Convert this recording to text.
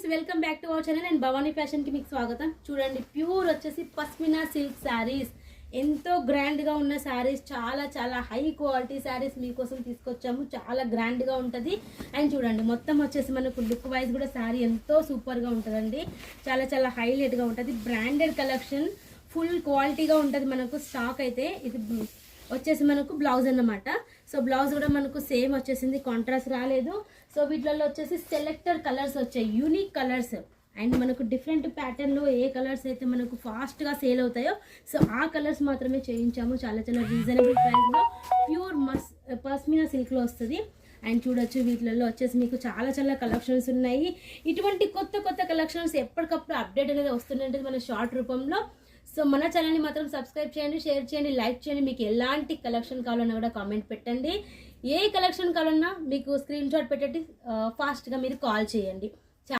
Friends welcome back to our channel and Bhavani fashion కి మీకు స్వాగతం. చూడండి ప్యూర్ వచ్చేసి పస్మినా సిల్క్ శారీస్, ఎంతో గ్రాండ్ గా ఉన్న శారీస్, చాలా చాలా హై క్వాలిటీ శారీస్ మీకోసం తీసుకొచ్చాము. చాలా గ్రాండ్ గా ఉంటుంది. అండ్ చూడండి మొత్తం వచ్చేసి మనకు లుక్ వైజ్ కూడా శారీ ఎంతో సూపర్ గా ఉంటుందండి. చాలా చాలా హైలైట్ గా ఉంటుంది. బ్రాండెడ్ కలెక్షన్, ఫుల్ క్వాలిటీగా ఉంటుంది. మనకు స్టాక్ అయితే ఇది వచ్చేసి మనకు బ్లౌజ్ అన్నమాట. సో బ్లౌజ్ కూడా మనకు సేమ్ వచ్చేసింది, కాంట్రాస్ట్ రాలేదు. సో వీటిలో వచ్చేసి సెలెక్టెడ్ కలర్స్ వచ్చాయి, యూనిక్ కలర్స్. అండ్ మనకు డిఫరెంట్ ప్యాటర్న్లో ఏ కలర్స్ అయితే మనకు ఫాస్ట్గా సేల్ అవుతాయో సో ఆ కలర్స్ మాత్రమే చేయించాము. చాలా చాలా రీజనబుల్ ప్రైస్లో ప్యూర్ పస్మినా సిల్క్లో వస్తుంది. అండ్ చూడొచ్చు వీటిలలో వచ్చేసి మీకు చాలా చాలా కలెక్షన్స్ ఉన్నాయి. ఇటువంటి కొత్త కొత్త కలెక్షన్స్ ఎప్పటికప్పుడు అప్డేట్ అనేది వస్తుంటుంది మన షార్ట్ రూపంలో. సో మన ఛానల్ని మాత్రం సబ్స్క్రైబ్ చేయండి, షేర్ చేయండి, లైక్ చేయండి. మీకు ఎలాంటి కలెక్షన్ కావాలన్నా కూడా కామెంట్ పెట్టండి. ఏ కలెక్షన్ కావాలన్నా మీకు స్క్రీన్ షాట్ పెట్టండి, ఫాస్ట్గా మీరు కాల్ చేయండి.